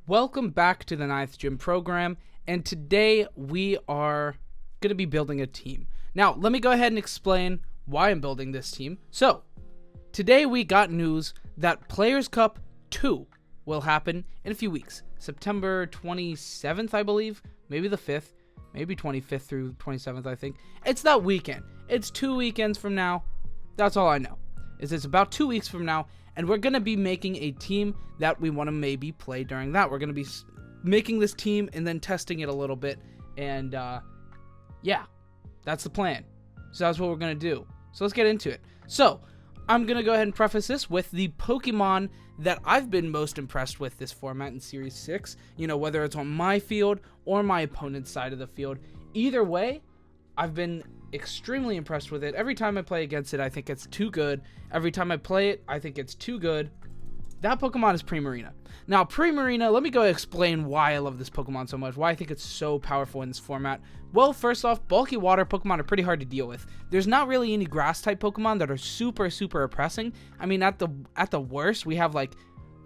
Welcome back to the 9th Gym program, and today we are going to be building a team. Now, let me go ahead and explain why I'm building this team. So, today we got news that Players Cup 2 will happen in a few weeks. September 27th, I believe, maybe the 5th, maybe 25th through 27th, I think. It's that weekend. It's 2 weekends from now. That's all I know. It's about 2 weeks from now. And we're going to be making a team that we want to maybe play during that. We're going to be making this team and then testing it a little bit. And, yeah, that's the plan. So that's what we're going to do. So let's get into it. So, I'm going to go ahead and preface this with the Pokemon that I've been most impressed with this format in Series 6. You know, whether it's on my field or my opponent's side of the field. Either way, I've been extremely impressed with it. Every time I play against it, I think it's too good. Every time I play it, I think it's too good. That Pokemon is Primarina. Now, Primarina, let me go explain why I love this Pokemon so much, why I think it's so powerful in this format. Well, first off, bulky water Pokemon are pretty hard to deal with. There's not really any grass-type Pokemon that are super oppressing. I mean, at the worst, we have, like,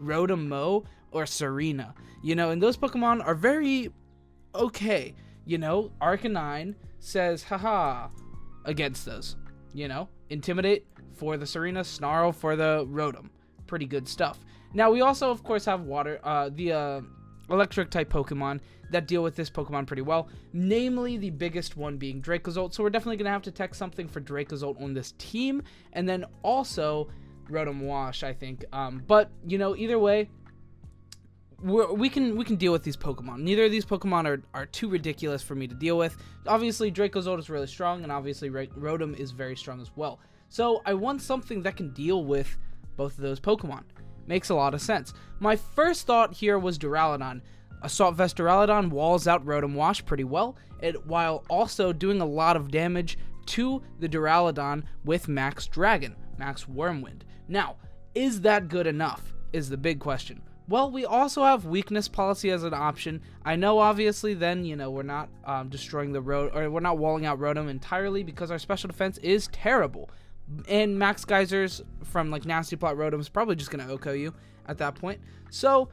Rotom or Serena. You know, and those Pokemon are very okay. You know, Arcanine says, haha, against those. You know, Intimidate for the Serena, Snarl for the Rotom. Pretty good stuff. Now, we also, of course, have the electric-type Pokemon that deal with this Pokemon pretty well, namely the biggest one being Dracozolt. So we're definitely going to have to tech something for Dracozolt on this team, and then also Rotom Wash, I think. But, you know, either way, we can deal with these Pokemon. Neither of these Pokemon are too ridiculous for me to deal with. Obviously, Dracozolt is really strong, and obviously Rotom is very strong as well. So I want something that can deal with both of those Pokemon. Makes a lot of sense. My first thought here was Duraludon. Assault Vest Duraludon walls out Rotom Wash pretty well, while also doing a lot of damage to the Duraludon with Max Dragon, Max Wormwind. Now, is that good enough, is the big question. Well, we also have Weakness Policy as an option. I know, obviously, then, you know, we're not destroying the we're not walling out Rotom entirely because our special defense is terrible. And Max Geysers from, like, Nasty Plot Rotom is probably just going to OHKO you at that point. So,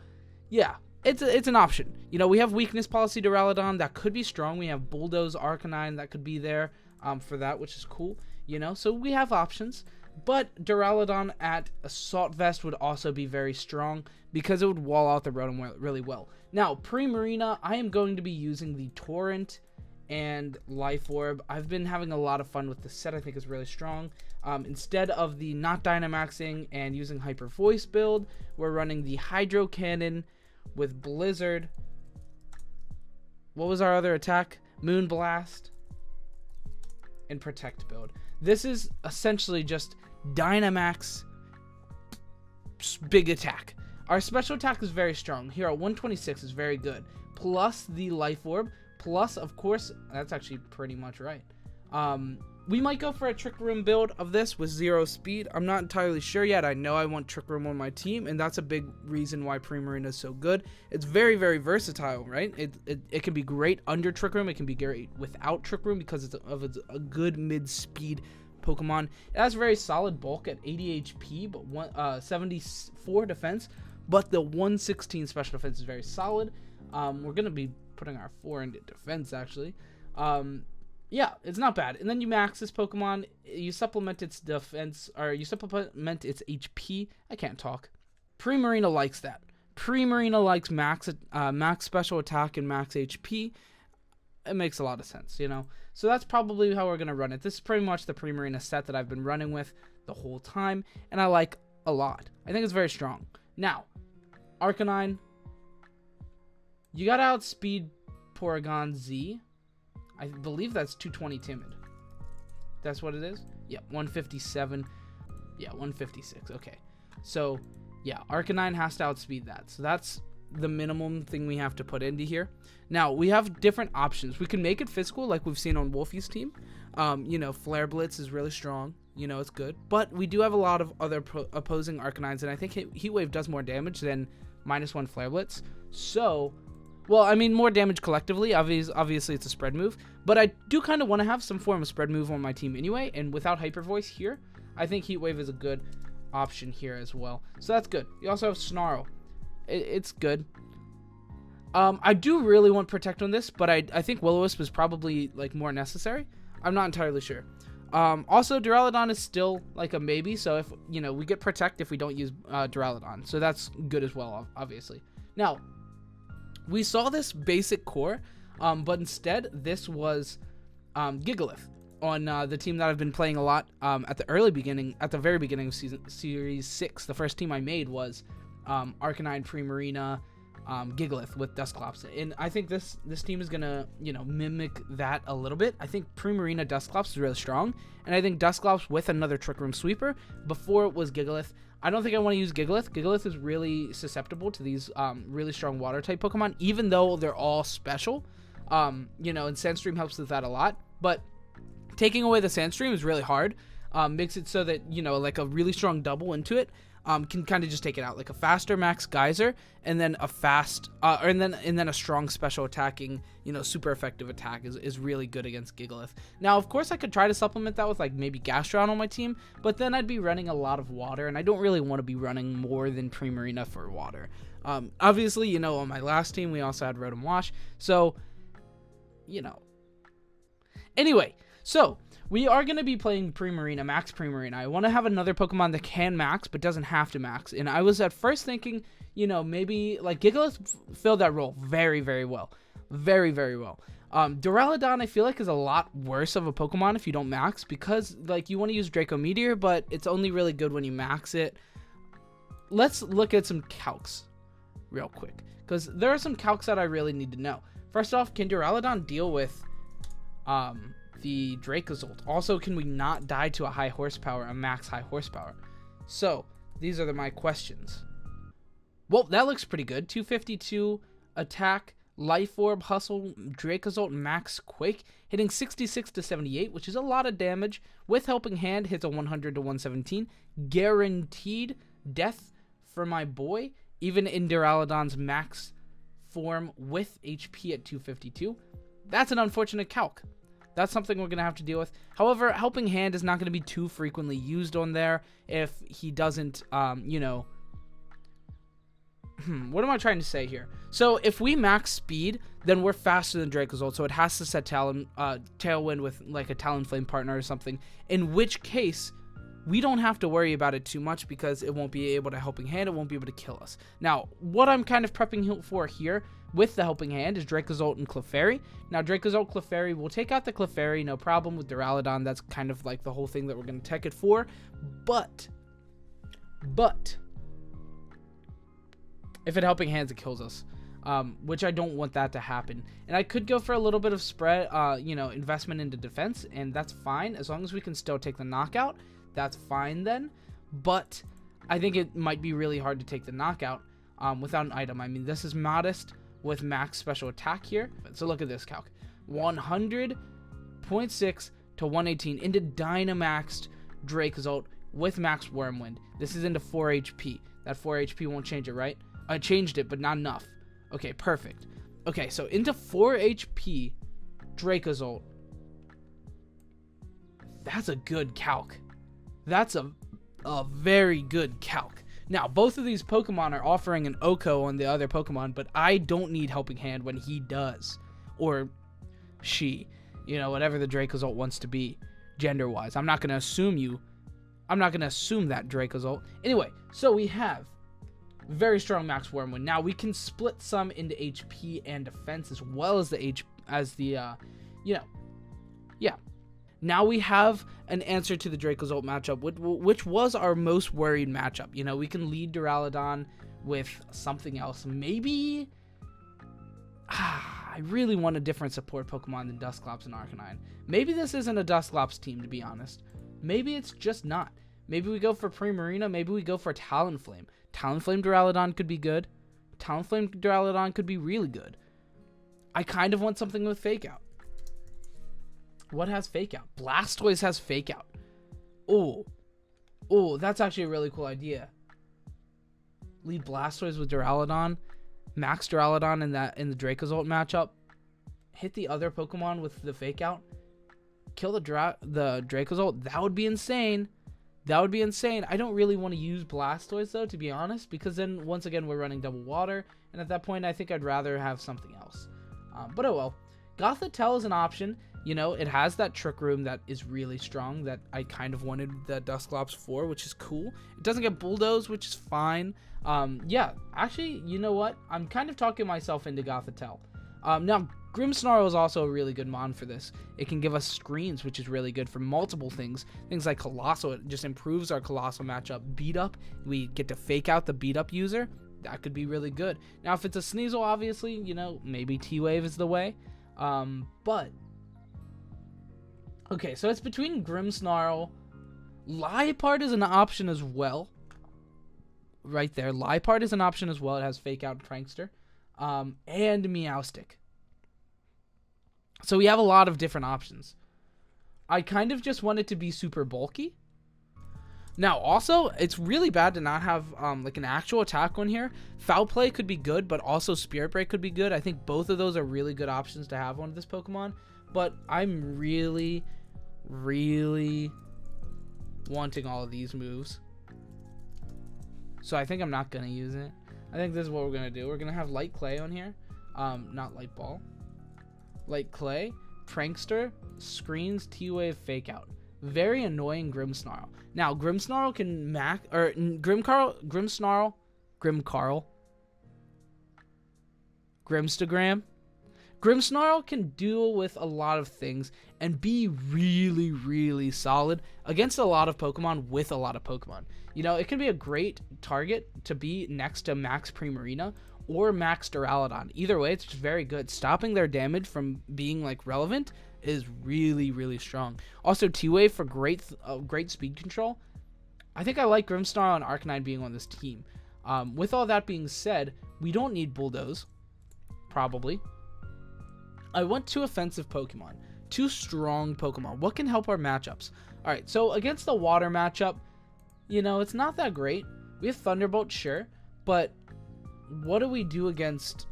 yeah, it's an option. You know, we have Weakness Policy Duraludon that could be strong. We have Bulldoze Arcanine that could be there for that, which is cool. You know, so we have options. But Duraludon at Assault Vest would also be very strong because it would wall out the Rotom really well. Now, Primarina, I am going to be using the Torrent and Life Orb. I've been having a lot of fun with this set. I think it's really strong. Instead of the not Dynamaxing and using Hyper Voice build, we're running the Hydro Cannon with Blizzard. What was our other attack? Moonblast and Protect build. This is essentially just Dynamax big attack. Our special attack is very strong. Here at 126 is very good. Plus the Life Orb. Plus, of course, that's actually pretty much right. We might go for a Trick Room build of this with 0 speed. I'm not entirely sure yet. I know I want Trick Room on my team, and that's a big reason why Primarina is so good. It's very versatile, right? It can be great under Trick Room. It can be great without Trick Room because it's a good mid-speed Pokemon. It has very solid bulk at 80 HP, but 74 defense. But the 116 special defense is very solid. We're going to be putting our 4 into defense, actually. Yeah, it's not bad. And then you max this Pokemon, you supplement its defense, or you supplement its HP. I can't talk. Primarina likes that. Primarina likes max special attack and max HP. It makes a lot of sense, you know? So that's probably how we're going to run it. This is pretty much the Primarina set that I've been running with the whole time, and I like a lot. I think it's very strong. Now, Arcanine, you got to outspeed Porygon Z. I believe that's 220 timid. That's what it is? Yeah, 157. Yeah, 156. Okay. So, yeah, Arcanine has to outspeed that. So that's the minimum thing we have to put into here. Now, we have different options. We can make it physical like we've seen on Wolfie's team. You know, Flare Blitz is really strong. You know, it's good. But we do have a lot of other opposing Arcanines, and I think Heat Wave does more damage than -1 Flare Blitz. So, well, I mean, more damage collectively. Obviously, it's a spread move. But I do kind of want to have some form of spread move on my team anyway. And without Hyper Voice here, I think Heat Wave is a good option here as well. So that's good. You also have Snarl. It's good. I do really want Protect on this, but I think Will-O-Wisp is probably like more necessary. I'm not entirely sure. Also, Duraludon is still like a maybe, so if, you know, we get Protect if we don't use Duraludon, so that's good as well, obviously. Now, we saw this basic core, but instead, this was Gigalith on the team that I've been playing a lot at the very beginning of Series 6. The first team I made was Arcanine, Primarina, Gigalith with Dusclops, and I think this team is gonna, you know, mimic that a little bit. I think Primarina Dusclops is really strong, and I think Dusclops with another Trick Room Sweeper before it was Gigalith. I don't think I want to use Gigalith. Gigalith is really susceptible to these really strong water type Pokemon, even though they're all special. You know, and Sandstream helps with that a lot, but taking away the Sandstream is really hard. Makes it so that, you know, like a really strong double into it can kind of just take it out, like a faster max geyser, and then a fast and then a strong special attacking, you know, super effective attack is really good against Gigalith. Now, of course, I could try to supplement that with like maybe Gastrodon on my team, but then I'd be running a lot of water, and I don't really want to be running more than Primarina for water. Obviously, you know, on my last team we also had Rotom Wash, so, you know. Anyway, so we are going to be playing Primarina, Max Primarina. I want to have another Pokemon that can max, but doesn't have to max. And I was at first thinking, you know, maybe, like, Gigalith filled that role very, very well. Very, very well. Duraludon, I feel like, is a lot worse of a Pokemon if you don't max, because, like, you want to use Draco Meteor, but it's only really good when you max it. Let's look at some calcs real quick, because there are some calcs that I really need to know. First off, can Duraludon deal with the Dracozolt? Also, can we not die to a high horsepower, a max high horsepower? So these are my questions. Well, that looks pretty good. 252 attack, Life Orb, Hustle, Dracozolt, Max Quake, hitting 66 to 78, which is a lot of damage. With Helping Hand, hits a 100 to 117. Guaranteed death for my boy, even in Duraludon's max form with HP at 252. That's an unfortunate calc. That's something we're going to have to deal with. However, Helping Hand is not going to be too frequently used on there if he doesn't, you know... what am I trying to say here? So, if we max speed, then we're faster than Dracozolt, so it has to set Tailwind with, like, a Talonflame partner or something, in which case, we don't have to worry about it too much because it won't be able to Helping Hand, it won't be able to kill us. Now, what I'm kind of prepping for here with the Helping Hand is Dracozolt and Clefairy. Now, Dracozolt, Clefairy, we'll take out the Clefairy, no problem. With Duraludon, that's kind of like the whole thing that we're going to tech it for. But, if it Helping Hands, it kills us, which I don't want that to happen. And I could go for a little bit of spread, you know, investment into defense, and that's fine. As long as we can still take the knockout, that's fine then. But I think it might be really hard to take the knockout without an item. I mean, this is modest with max special attack here. So look at this calc. 100.6 to 118 into Dynamaxed Dracozolt with max Wormwind. This is into 4 HP. That 4 HP won't change it, right? I changed it, but not enough. Okay, perfect. Okay, so into 4 HP Dracozolt. That's a good calc. That's a very good calc. Now, both of these Pokemon are offering an Oko on the other Pokemon, but I don't need Helping Hand when he does. Or she. You know, whatever the Dracozolt wants to be, gender-wise. I'm not going to assume that, Dracozolt. Anyway, so we have very strong max Wormwind. Now, we can split some into HP and defense as well as the you know, yeah. Now we have an answer to the Dracozolt matchup, which was our most worried matchup. You know, we can lead Duraludon with something else. Maybe... I really want a different support Pokemon than Dusclops and Arcanine. Maybe this isn't a Dusclops team, to be honest. Maybe it's just not. Maybe we go for Primarina. Maybe we go for Talonflame. Talonflame Duraludon could be good. Talonflame Duraludon could be really good. I kind of want something with Fake Out. What has Fake Out? Blastoise has Fake Out. Oh, that's actually a really cool idea. Lead Blastoise with Duraludon. Max Duraludon in the Dracozolt matchup. Hit the other Pokemon with the Fake Out. Kill the Dracozolt. That would be insane. That would be insane. I don't really want to use Blastoise, though, to be honest, because then, once again, we're running double water, and at that point, I think I'd rather have something else. But oh well. Gothitelle is an option. You know, it has that Trick Room that is really strong that I kind of wanted the Dusclops for, which is cool. It doesn't get Bulldoze, which is fine. Yeah, actually, you know what? I'm kind of talking myself into Gothitelle. Now, Grimmsnarl is also a really good mon for this. It can give us screens, which is really good for multiple things. Things like Colossal, it just improves our Colossal matchup. Beat Up, we get to fake out the Beat Up user. That could be really good. Now, if it's a Sneasel, obviously, you know, maybe T-Wave is the way. But okay, so it's between Grimmsnarl. Liepard is an option as well. Right there, Liepard is an option as well. It has Fake Out Prankster, and Meowstic. So we have a lot of different options. I kind of just want it to be super bulky. Now, also, it's really bad to not have like an actual attack one here. Foul Play could be good, but also Spirit Break could be good. I think both of those are really good options to have on this Pokemon. But I'm really, really wanting all of these moves. So I think I'm not going to use it. I think this is what we're going to do. We're going to have Light Clay on here. Not Light Ball. Light Clay, Prankster, Screens, T-Wave, Fake Out. Very annoying Grimmsnarl. Now, Grimmsnarl can Grimmsnarl, Grimstagram. Grimmsnarl can deal with a lot of things and be really, really solid against a lot of Pokemon with a lot of Pokemon. You know, it can be a great target to be next to Max Primarina or Max Duraludon. Either way, it's just very good. Stopping their damage from being like relevant is really, really strong. Also, T-Wave for great speed control. I think I like Grimmsnarl and Arcanine being on this team. With all that being said, we don't need Bulldoze, probably. I want 2 offensive Pokemon, 2 strong Pokemon. What can help our matchups? All right, so against the water matchup, you know, it's not that great. We have Thunderbolt, sure, but what do we do against...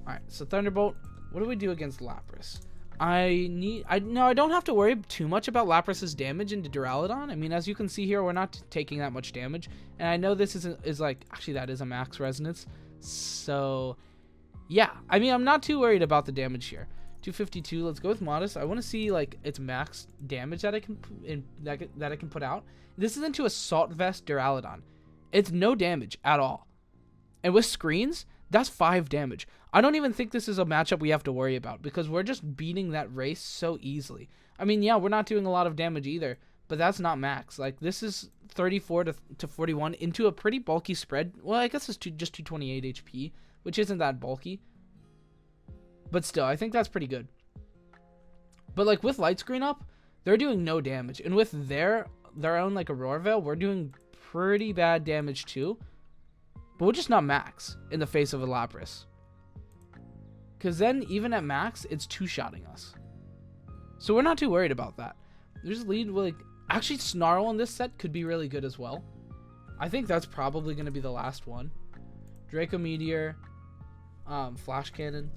All right, so Thunderbolt, what do we do against Lapras? I don't have to worry too much about Lapras's damage into Duraludon. I mean, as you can see here, we're not taking that much damage. And I know this is like, actually that is a max resonance. So, yeah. I mean, I'm not too worried about the damage here. 252, let's go with Modest. I want to see like its max damage that I can put out. This is into Assault Vest Duraludon. It's no damage at all. And with Screens, that's 5 damage. I don't even think this is a matchup we have to worry about because we're just beating that race so easily. I mean, yeah, we're not doing a lot of damage either, but that's not max. Like, this is 34 to 41 into a pretty bulky spread. Well, I guess it's just 228 HP, which isn't that bulky. But still, I think that's pretty good. But, like, with Light Screen up, they're doing no damage. And with their own, like, Aurora Veil, we're doing pretty bad damage too. But we're just not max in the face of a Lapras. Because then, even at max, it's 2-shotting us. So we're not too worried about that. There's lead with, like... Actually, Snarl in this set could be really good as well. I think that's probably going to be the last one. Draco Meteor, Flash Cannon,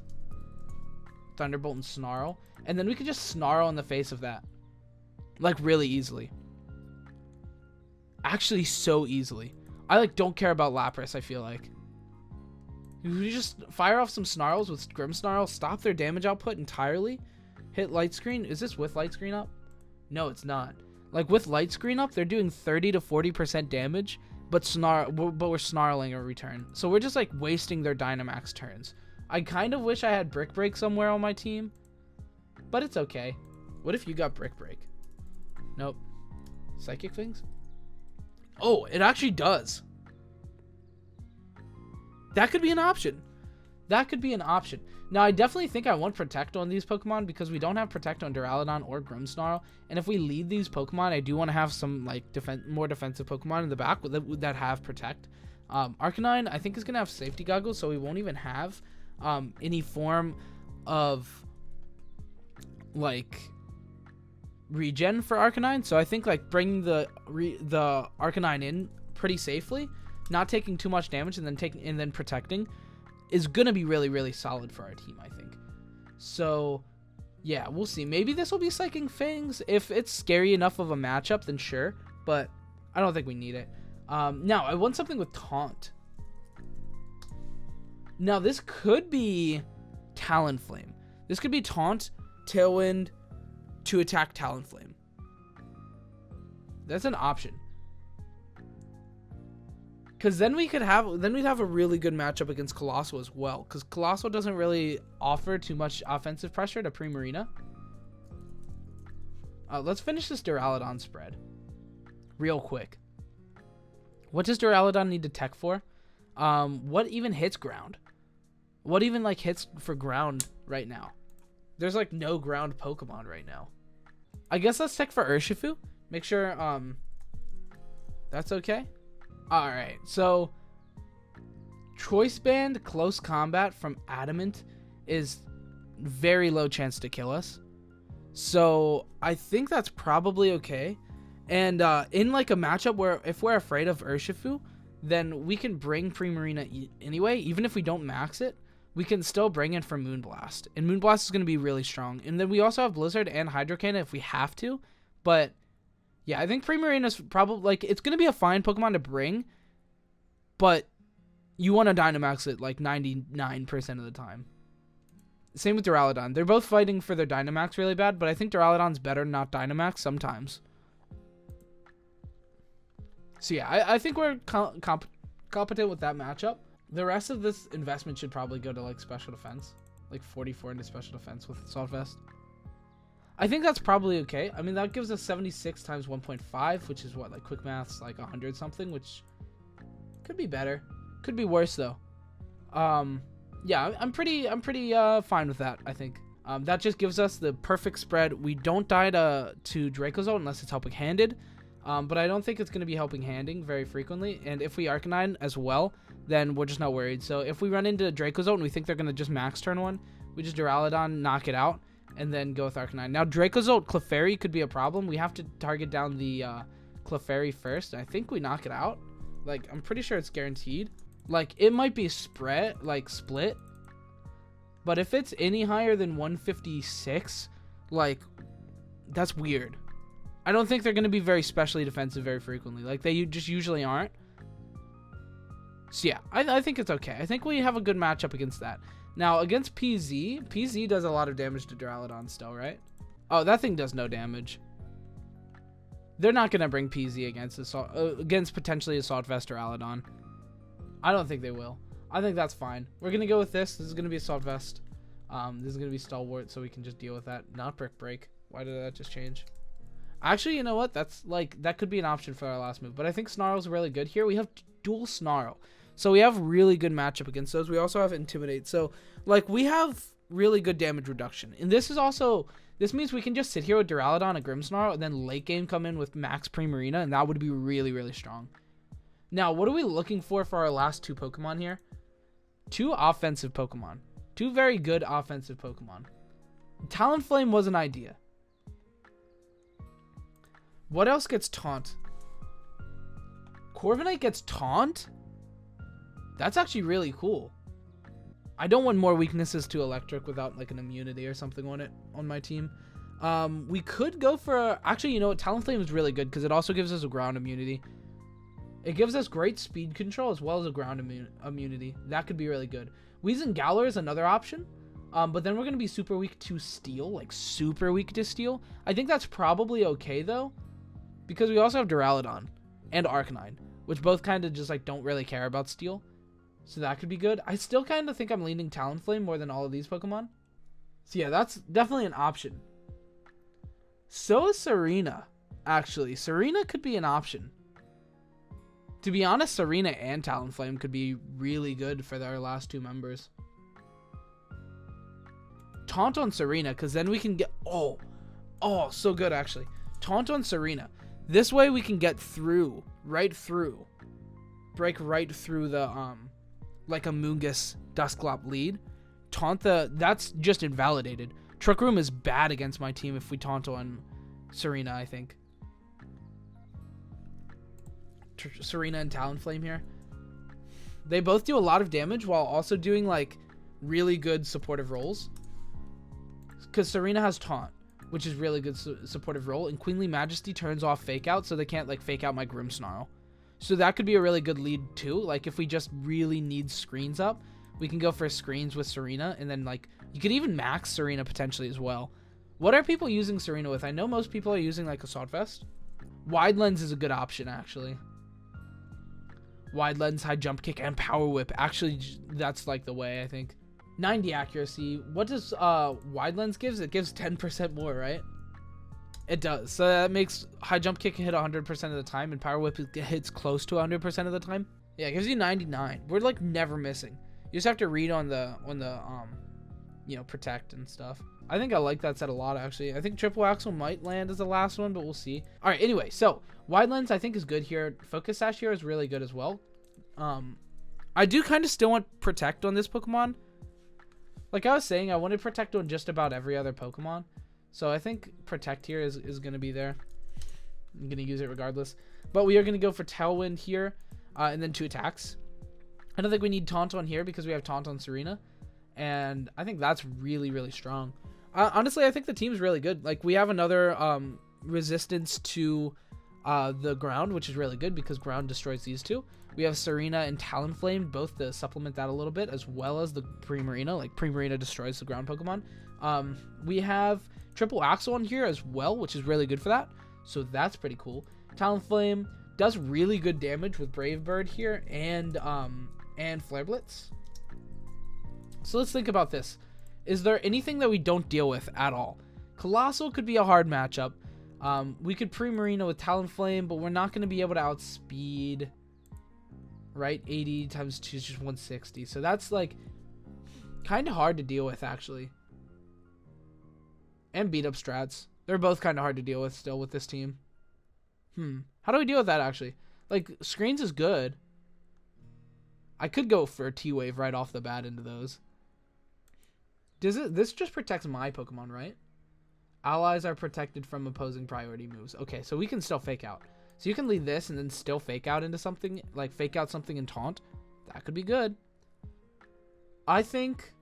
Thunderbolt, and Snarl. And then we could just Snarl in the face of that. Like, really easily. Actually, so easily. I, like, don't care about Lapras, I feel like. You just fire off some Snarls with Grimmsnarl, stop their damage output entirely, hit Light Screen. Is this with Light Screen up? No, it's not. Like, with Light Screen up, they're doing 30 to 40% damage, but we're snarling a return. So we're just, like, wasting their Dynamax turns. I kind of wish I had Brick Break somewhere on my team, but it's okay. What if you got Brick Break? Nope. Psychic Things? Oh, it actually does. That could be an option. That could be an option. Now, I definitely think I want Protect on these Pokemon because we don't have Protect on Duraludon or Grimmsnarl. And if we lead these Pokemon, I do want to have some like more defensive Pokemon in the back that have Protect. Arcanine, I think, is going to have Safety Goggles, so we won't even have any form of like regen for Arcanine. So I think like bringing the Arcanine in pretty safely, not taking too much damage, and then protecting is gonna be really, really solid for our team, I think. So yeah, we'll see. Maybe this will be Psychic Fangs. If it's scary enough of a matchup, then sure, but I don't think we need it. Now I want something with Taunt. Now, this could be Talonflame. This could be Taunt, Tailwind to attack Talonflame. That's an option. Because then we'd have a really good matchup against Colossal as well. Because Colossal doesn't really offer too much offensive pressure to Primarina. Let's finish this Duraludon spread real quick. What does Duraludon need to tech for? What even hits ground? What even like hits for ground right now? There's like no ground Pokemon right now. I guess let's tech for Urshifu. Make sure that's okay. All right, so Choice Band Close Combat from Adamant is very low chance to kill us. So I think that's probably okay. And in like a matchup where if we're afraid of Urshifu, then we can bring Primarina anyway. Even if we don't max it, we can still bring in for Moonblast. And Moonblast is going to be really strong. And then we also have Blizzard and Hydro Cannon if we have to. But yeah, I think Primarina is probably like, it's going to be a fine Pokemon to bring. But you want to Dynamax it like 99% of the time. Same with Duraludon. They're both fighting for their Dynamax really bad, but I think Duraludon's better not Dynamax sometimes. So yeah, I think we're competent with that matchup. The rest of this investment should probably go to like special defense. Like 44 into special defense with Assault Vest. I think that's probably okay. I mean, that gives us 76 times 1.5, which is what, like quick maths, like 100 something, which could be better. Could be worse though. Yeah, I'm pretty fine with that, I think. That just gives us the perfect spread. We don't die to Dracozolt unless it's helping handed. But I don't think it's going to be helping handing very frequently. And if we Arcanine as well, then we're just not worried. So if we run into Dracozolt and we think they're going to just max turn one, we just Duraludon, knock it out, and then go with Arcanine. Now, Dracozolt Clefairy could be a problem. We have to target down the Clefairy first. I think we knock it out. Like, I'm pretty sure it's guaranteed. Like, it might be split. But if it's any higher than 156, like, that's weird. I don't think they're going to be very specially defensive very frequently. Like, they just usually aren't. So, yeah, I think it's okay. I think we have a good matchup against that. Now, against PZ, PZ does a lot of damage to Duraludon still, right? Oh, that thing does no damage. They're not going to bring PZ against potentially Assault Vest Duraludon. I don't think they will. I think that's fine. We're going to go with this. This is going to be Assault Vest. This is going to be Stalwart, so we can just deal with that. Not Brick Break. Why did that just change? Actually, you know what? That's like, that could be an option for our last move. But I think Snarl's really good here. We have dual Snarl. So we have really good matchup against those. We also have Intimidate. So, like, we have really good damage reduction. And this is also, this means we can just sit here with Duraludon and Grimmsnarl and then late game come in with Max Primarina, and that would be really, really strong. Now, what are we looking for our last two Pokemon here? Two offensive Pokemon. Two very good offensive Pokemon. Talonflame was an idea. What else gets Taunt? Corviknight gets Taunt? That's actually really cool. I don't want more weaknesses to Electric without like an immunity or something on it on my team. We could go for actually, you know what? Talonflame is really good because it also gives us a ground immunity. It gives us great speed control as well as a ground immunity. That could be really good. Weezingowler is another option. But then we're going to be super weak to Steel. Like, super weak to Steel. I think that's probably okay, though. Because we also have Duraludon and Arcanine. Which both kind of just, like, don't really care about Steel. So that could be good. I still kind of think I'm leaning Talonflame more than all of these Pokemon. So yeah, that's definitely an option. So is Serena, actually. Serena could be an option. To be honest, Serena and Talonflame could be really good for our last two members. Taunt on Serena, because then we can get... Oh, so good, actually. Taunt on Serena. This way we can get through, right through. Break right through the, like a Moongus Dusclops lead. Taunt that's just invalidated. Trick Room is bad against my team if we taunt on Serena, I think. Serena and Talonflame here. They both do a lot of damage while also doing, like, really good supportive rolls. Because Serena has Taunt, which is really good supportive roll. And Queenly Majesty turns off Fake Out, so they can't, like, fake out my Grimmsnarl. So that could be a really good lead, too. Like, if we just really need screens up, We can go for screens with Serena, and then like you could even max Serena potentially as well. What are people using Serena with? I know most people are using like Assault Vest. Wide Lens is a good option actually. Wide Lens, high jump kick, and power whip. Actually, that's like the way, I think. 90 accuracy. What does Wide Lens gives? It gives 10% more, right? It does. So that makes high jump kick hit 100% of the time, and power whip hits close to 100% of the time. Yeah, it gives you 99. We're like never missing. You just have to read on the you know, protect and stuff. I think I like that set a lot, actually. I think triple axle might land as the last one, but we'll see. All right, anyway, so Wide Lens I think is good here. Focus Sash here is really good as well. I do kind of still want protect on this Pokemon. Like I was saying, I wanted protect on just about every other Pokemon. So I think protect here is going to be there. I'm going to use it regardless. But we are going to go for Tailwind here, and then 2 attacks. I don't think we need Taunt on here because we have Taunt on Serena. And I think that's really, really strong. Honestly, I think the team's really good. Like, we have another resistance to the ground, which is really good because ground destroys these two. We have Serena and Talonflame, both to supplement that a little bit, as well as the Primarina. Like, Primarina destroys the ground Pokemon. We have Triple Axle on here as well, which is really good for that. So that's pretty cool. Talonflame does really good damage with Brave Bird here and Flare Blitz. So let's think about this. Is there anything that we don't deal with at all? Colossal could be a hard matchup. We could Primarina with Talonflame, but we're not going to be able to outspeed, right? 80 times 2 is just 160. So that's like kind of hard to deal with, actually. And beat up strats. They're both kind of hard to deal with still with this team. How do we deal with that, actually? Like, screens is good. I could go for a T-Wave right off the bat into those. This just protects my Pokemon, right? Allies are protected from opposing priority moves. Okay, so we can still fake out. So you can lead this and then still fake out into something, like fake out something and taunt. That could be good. I think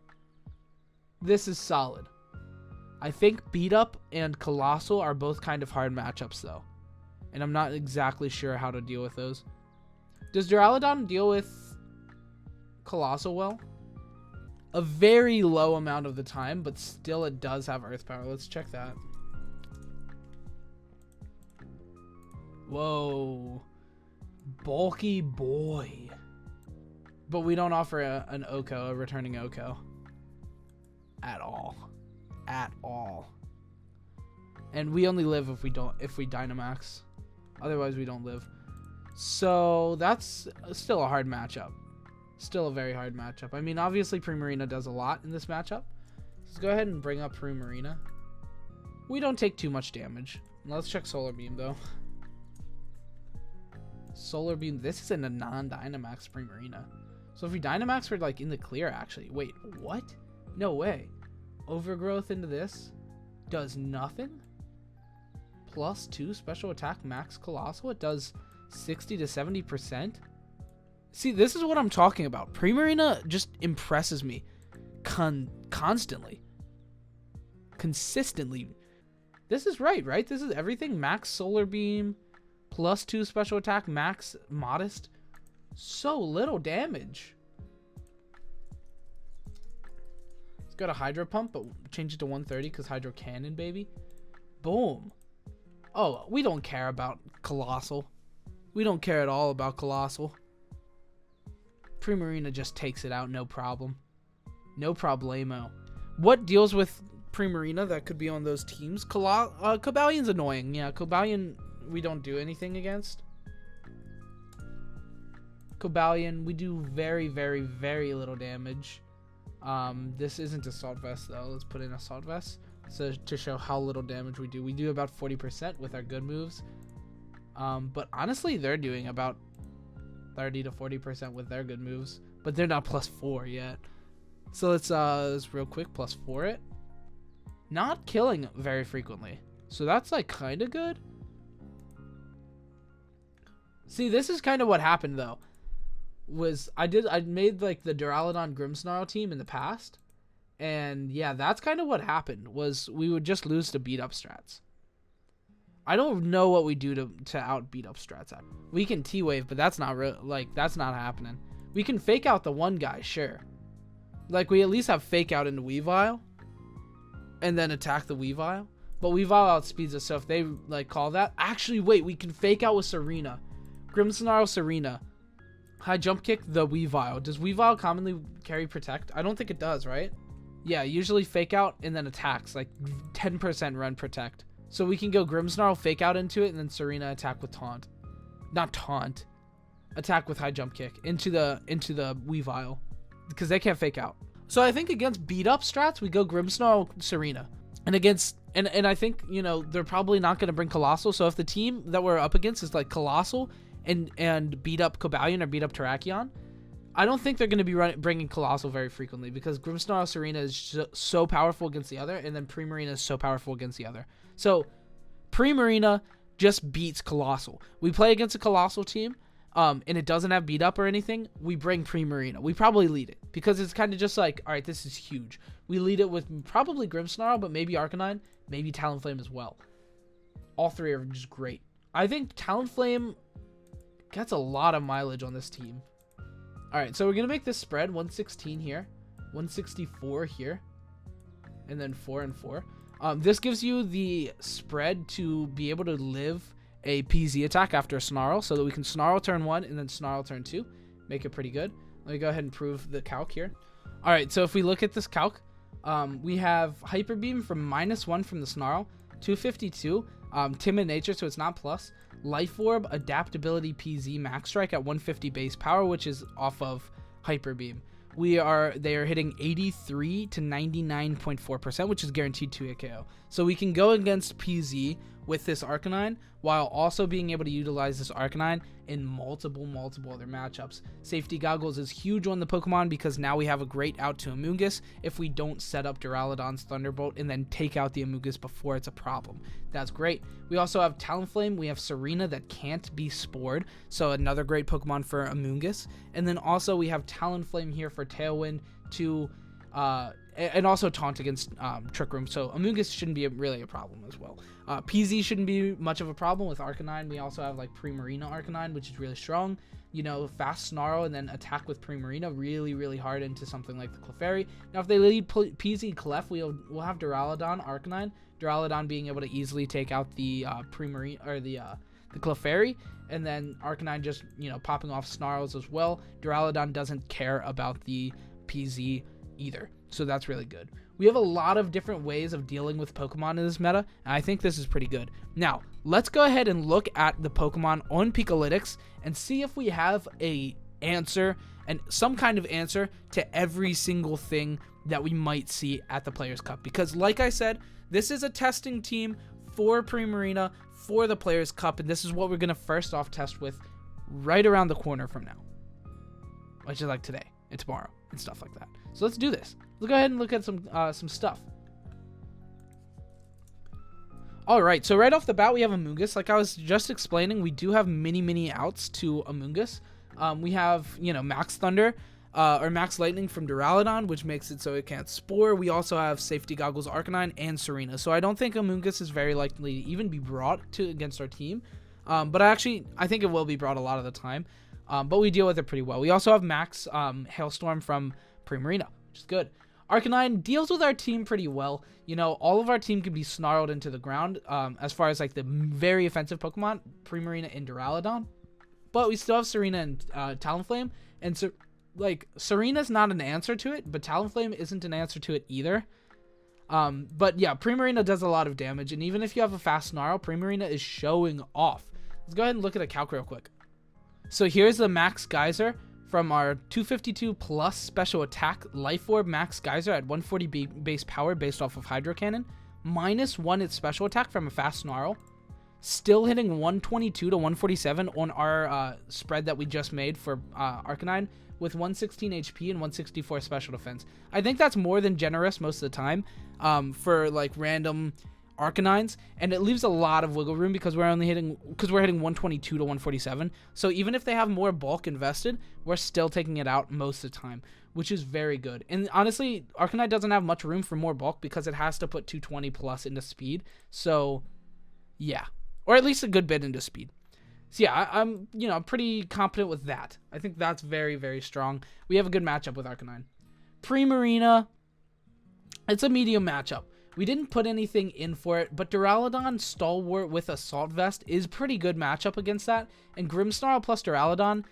this is solid. I think Beat Up and Colossal are both kind of hard matchups, though. And I'm not exactly sure how to deal with those. Does Duraludon deal with Colossal well? A very low amount of the time, but still it does have Earth Power. Let's check that. Whoa. Bulky boy. But we don't offer an Oko, a returning Oko. At all. At all. And we only live if we Dynamax. Otherwise we don't live. So that's still a hard matchup. Still a very hard matchup. I mean, obviously Primarina does a lot in this matchup. Let's go ahead and bring up Primarina. We don't take too much damage. Let's check Solar Beam, though. Solar Beam. This is in a non-Dynamax Primarina. So if we Dynamax, we're like in the clear, actually. Wait, what? No way. Overgrowth into this does nothing? +2 special attack max Colossal. It does 60 to 70%. See, this is what I'm talking about. Primarina just impresses me constantly. Consistently. This is right? This is everything. Max Solar Beam, +2 special attack, max Modest. So little damage. Let's go to Hydro Pump, but change it to 130 because Hydro Cannon, baby. Boom. Oh, we don't care about Colossal. We don't care at all about Colossal. Primarina just takes it out, no problem. No problemo. What deals with Primarina that could be on those teams? Cobalion's annoying. Yeah, Cobalion we don't do anything against. Cobalion, we do very, very, very little damage. This isn't Assault Vest, though. Let's put in Assault Vest so to show how little damage we do. We do about 40% with our good moves. But honestly, they're doing about 30 to 40% with their good moves, but they're not +4 yet. So let's real quick +4 it. Not killing very frequently, so that's like kind of good. See, this is kind of what happened though. I made like the Duraludon Grimmsnarl team in the past, and yeah, that's kind of what happened. Was we would just lose to beat up strats. I don't know what we do to out beat up strats. We can T-Wave, but that's not that's not happening. We can fake out the one guy, sure. Like, we at least have Fake Out into Weavile. And then attack the Weavile. But Weavile outspeeds us, so if they, like, call that... Actually, wait, we can Fake Out with Serena. Grimmsnarl, Serena. High Jump Kick the Weavile. Does Weavile commonly carry Protect? I don't think it does, right? Yeah, usually Fake Out and then attacks. Like, 10% run Protect. So we can go Grimmsnarl, Fake Out into it, and then Serena attack with Taunt. Not Taunt. Attack with High Jump Kick into the Weavile. Because they can't Fake Out. So I think against beat up strats, we go Grimmsnarl, Serena. And against, and I think, you know, they're probably not going to bring Colossal. So if the team that we're up against is like Colossal and beat up Cobalion or beat up Terrakion, I don't think they're going to be bringing Colossal very frequently because Grimmsnarl, Serena is so powerful against the other, and then Primarina is so powerful against the other. So Primarina just beats Colossal. We play against a Colossal team. And it doesn't have beat up or anything, we bring Primarina. We probably lead it because it's kind of just like, all right, this is huge. We lead it with probably Grimmsnarl, but maybe Arcanine, maybe Talonflame as well. All three are just great. I think Talonflame gets a lot of mileage on this team. All right, so we're going to make this spread 116 here, 164 here, and then 4 and 4. This gives you the spread to be able to live a PZ attack after a Snarl, so that we can Snarl turn 1 and then Snarl turn 2. Make it pretty good. Let me go ahead and prove the calc here. Alright, so if we look at this calc, we have Hyper Beam from -1 from the Snarl, 252, Timid Nature, so it's not plus, Life Orb, Adaptability PZ, Max Strike at 150 base power, which is off of Hyper Beam. They are hitting 83 to 99.4%, which is guaranteed to hit KO. So we can go against PZ with this Arcanine while also being able to utilize this Arcanine in multiple other matchups. Safety Goggles is huge on the Pokemon because now we have a great out to Amoonguss if we don't set up Duraludon's Thunderbolt and then take out the Amoonguss before it's a problem. That's great. We also have Talonflame. We have Serena that can't be spored, so another great Pokemon for Amoonguss. And then also we have Talonflame here for Tailwind to and also Taunt against Trick Room, so Amoonguss shouldn't be really a problem as well. PZ shouldn't be much of a problem with Arcanine. We also have like Primarina Arcanine, which is really strong. You know, fast Snarl and then attack with Primarina really hard into something like the Clefairy. Now, if they lead PZ Clef, we'll have Duraludon Arcanine. Duraludon being able to easily take out the Primarina or the Clefairy, and then Arcanine just, you know, popping off Snarls as well. Duraludon doesn't care about the PZ either, so that's really good. We have a lot of different ways of dealing with Pokemon in this meta, and I think this is pretty good. Now, let's go ahead and look at the Pokemon on Pikalytics and see if we have a answer and some kind of answer to every single thing that we might see at the Players' Cup. Because like I said, this is a testing team for Primarina for the Players' Cup, and this is what we're going to first off test with right around the corner from now, which is like today and tomorrow and stuff like that. So let's do this. Let's go ahead and look at some stuff. All right, so right off the bat, we have Amoonguss. Like I was just explaining, we do have many outs to Amoonguss. We have, you know, Max Thunder or Max Lightning from Duraludon, which makes it so it can't Spore. We also have Safety Goggles Arcanine and Serena. So I don't think Amoonguss is very likely to even be brought to against our team. But I think it will be brought a lot of the time. But we deal with it pretty well. We also have Max Hailstorm from Primarina, which is good. Arcanine deals with our team pretty well. You know, all of our team can be snarled into the ground as far as like the very offensive Pokemon, Primarina and Duraludon. But we still have Serena and Talonflame. And so, like, Serena's not an answer to it, but Talonflame isn't an answer to it either. But yeah, Primarina does a lot of damage. And even if you have a fast Snarl, Primarina is showing off. Let's go ahead and look at a calc real quick. So here's the Max Geyser from our 252 plus special attack Life Orb Max Geyser at 140 base power based off of Hydro Cannon. -1 its special attack from a fast Snarl. Still hitting 122 to 147 on our spread that we just made for Arcanine with 116 HP and 164 special defense. I think that's more than generous most of the time for like random Arcanines, and it leaves a lot of wiggle room because we're hitting 122 to 147. So even if they have more bulk invested, we're still taking it out most of the time, which is very good. And honestly, Arcanine doesn't have much room for more bulk because it has to put 220 plus into speed. So yeah, or at least a good bit into speed. So yeah, I'm pretty confident with that. I think that's very strong. We have a good matchup with Arcanine. Primarina, it's a medium matchup. We didn't put anything in for it, but Duraludon Stalwart with Assault Vest is pretty good matchup against that, and Grimmsnarl plus Duraludon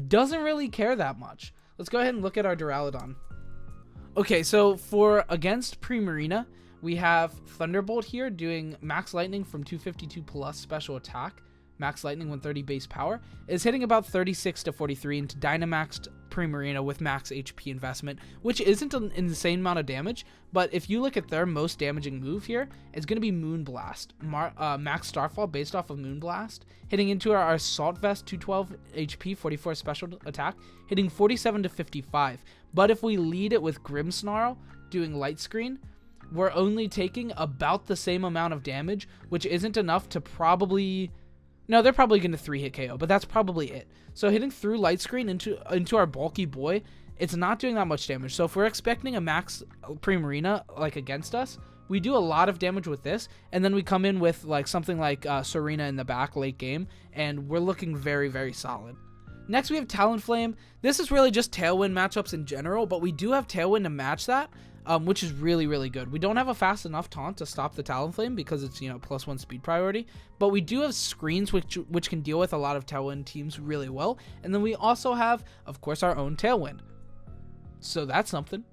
doesn't really care that much. Let's go ahead and look at our Duraludon. Okay, so for against Primarina, we have Thunderbolt here doing Max Lightning from 252 plus special attack. Max Lightning 130 base power is hitting about 36 to 43 into Dynamaxed Primarina with max HP investment, which isn't an insane amount of damage, but if you look at their most damaging move here, it's going to be Moonblast. Max Starfall based off of Moonblast, hitting into our Assault Vest 212 HP, 44 special attack, hitting 47 to 55. But if we lead it with Grimmsnarl doing Light Screen, we're only taking about the same amount of damage, which isn't enough to probably... No, they're probably going to 3-hit KO, but that's probably it. So hitting through Light Screen into our bulky boy, it's not doing that much damage. So if we're expecting a max Primarina like against us, we do a lot of damage with this, and then we come in with like something like Serena in the back late game, and we're looking very, very solid. Next, we have Talonflame. This is really just Tailwind matchups in general, but we do have Tailwind to match that, which is really, really good. We don't have a fast enough taunt to stop the Talonflame because it's, you know, +1 speed priority, but we do have screens which can deal with a lot of Tailwind teams really well, and then we also have, of course, our own Tailwind. So that's something.